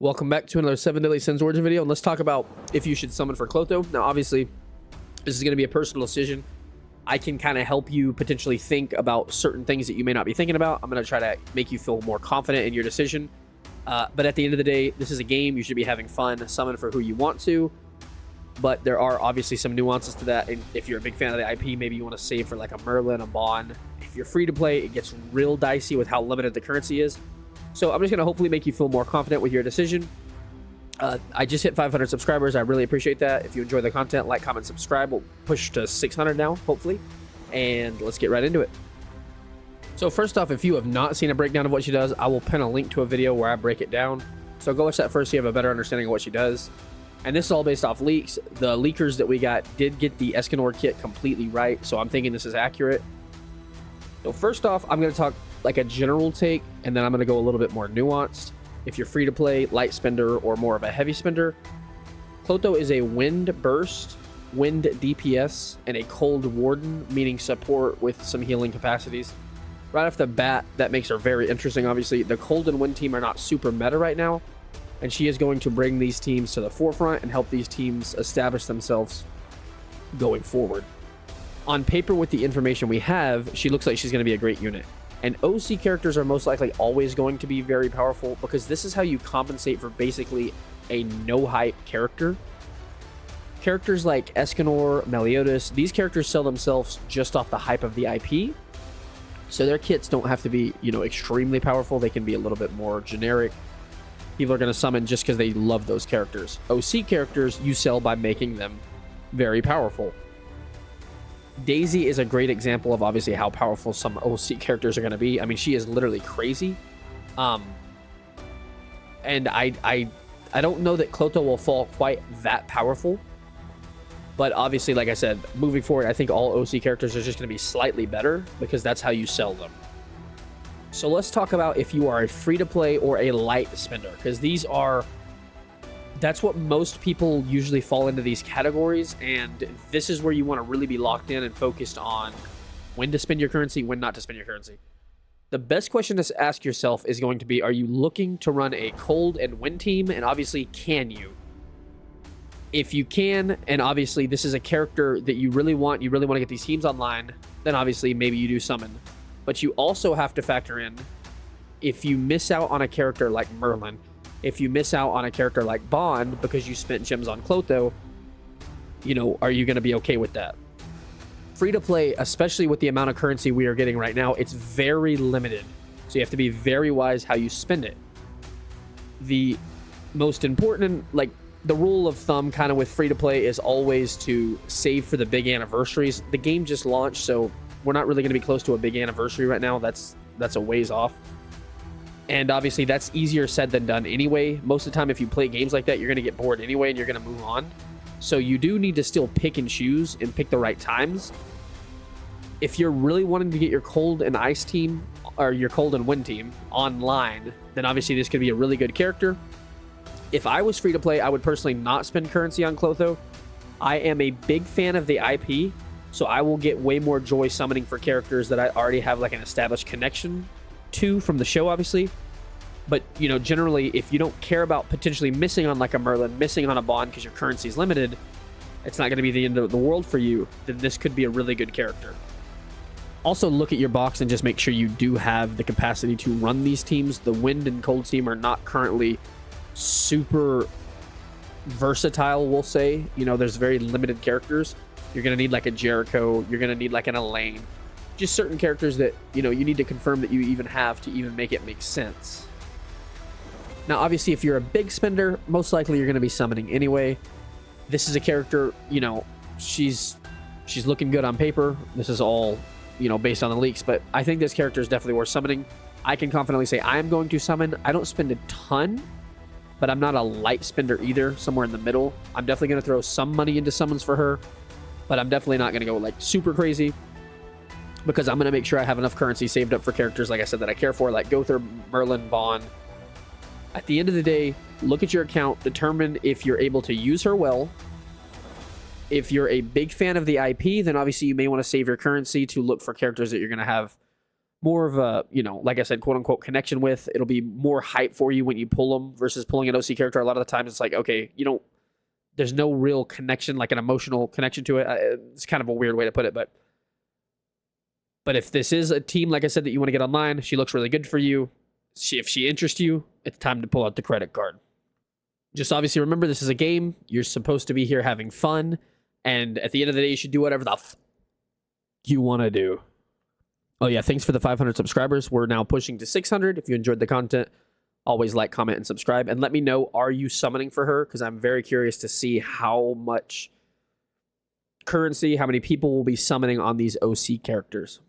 Welcome back to another 7 Deadly Sins origin video, and let's talk about if you should summon for Clotho. Now, obviously, this is going to be a personal decision. I can kind of help you potentially think about certain things that you may not be thinking about. I'm going to try to make you feel more confident in your decision. But at the end of the day, this is a game. You should be having fun. Summon for who you want to. But there are obviously some nuances to that. And if you're a big fan of the IP, maybe you want to save for like a Merlin, a Bond. If you're free to play, it gets real dicey with how limited the currency is. So I'm just going to hopefully make you feel more confident with your decision. I just hit 500 subscribers. I really appreciate that. If you enjoy the content, like, comment, subscribe. We'll push to 600 now, hopefully. And let's get right into it. So first off, if you have not seen a breakdown of what she does, I will pin a link to a video where I break it down. So go watch that first so you have a better understanding of what she does. And this is all based off leaks. The leakers that we got did get the Escanor kit completely right, so I'm thinking this is accurate. So first off, I'm going to talk like a general take, and then I'm going to go a little bit more nuanced. If you're free to play, light spender, or more of a heavy spender, Cloto is a wind burst, wind DPS, and a cold warden, meaning support with some healing capacities. Right off the bat, that makes her very interesting. Obviously, the cold and wind team are not super meta right now, and she is going to bring these teams to the forefront and help these teams establish themselves going forward. On paper, with the information we have, she looks like she's going to be a great unit. And OC characters are most likely always going to be very powerful because this is how you compensate for basically a no-hype character. Characters like Escanor, Meliodas, these characters sell themselves just off the hype of the IP. So their kits don't have to be, extremely powerful. They can be a little bit more generic. People are going to summon just because they love those characters. OC characters you sell by making them very powerful. Daisy is a great example of obviously how powerful some OC characters are going to be. I mean, she is literally crazy. And I don't know that Cloto will fall quite that powerful. But obviously, like I said, moving forward, I think all OC characters are just going to be slightly better because that's how you sell them. So let's talk about if you are a free-to-play or a light spender, because that's what most people usually fall into these categories, and this is where you want to really be locked in and focused on when to spend your currency, when not to spend your currency. The best question to ask yourself is going to be, are you looking to run a cold and wind team? And obviously, can you? If you can, and obviously this is a character that you really want to get these teams online, then obviously maybe you do summon. But you also have to factor in, if you miss out on a character like Merlin, if you miss out on a character like Bond because you spent gems on Clotho, are you going to be okay with that? Free to play, especially with the amount of currency we are getting right now, it's very limited. So you have to be very wise how you spend it. The most important, the rule of thumb kind of with free to play is always to save for the big anniversaries. The game just launched, so we're not really going to be close to a big anniversary right now. That's a ways off. And obviously, that's easier said than done anyway. Most of the time, if you play games like that, you're going to get bored anyway, and you're going to move on. So you do need to still pick and choose and pick the right times. If you're really wanting to get your cold and ice team, or your cold and wind team online, then obviously this could be a really good character. If I was free to play, I would personally not spend currency on Clotho. I am a big fan of the IP, so I will get way more joy summoning for characters that I already have an established connection to from the show, obviously. But generally, if you don't care about potentially missing on a Merlin, missing on a Bond because your currency is limited, it's not going to be the end of the world for you, then this could be a really good character. Also, look at your box and just make sure you do have the capacity to run these teams. The wind and cold team are not currently super versatile, we'll say. There's very limited characters. You're going to need a Jericho, you're going to need an Elaine. Just certain characters that, you need to confirm that you even have to even make it make sense. Now, obviously, if you're a big spender, most likely you're going to be summoning anyway. This is a character, she's looking good on paper. This is all, based on the leaks, but I think this character is definitely worth summoning. I can confidently say I am going to summon. I don't spend a ton, but I'm not a light spender either, somewhere in the middle. I'm definitely going to throw some money into summons for her, but I'm definitely not going to go super crazy, because I'm going to make sure I have enough currency saved up for characters, like I said, that I care for, like Gother, Merlin, Bond. At the end of the day, look at your account, determine if you're able to use her well. If you're a big fan of the IP, then obviously you may want to save your currency to look for characters that you're going to have more of a, you know, like I said, quote unquote connection with. It'll be more hype for you when you pull them versus pulling an OC character. A lot of the times it's like, okay, you don't, there's no real connection, like an emotional connection to it. It's kind of a weird way to put it, but if this is a team, like I said, that you want to get online, she looks really good for you. If she interests you, it's time to pull out the credit card. Just obviously remember, this is a game. You're supposed to be here having fun. And at the end of the day, you should do whatever the you want to do. Oh, yeah. Thanks for the 500 subscribers. We're now pushing to 600. If you enjoyed the content, always like, comment, and subscribe. And let me know, are you summoning for her? Because I'm very curious to see how much currency, how many people will be summoning on these OC characters.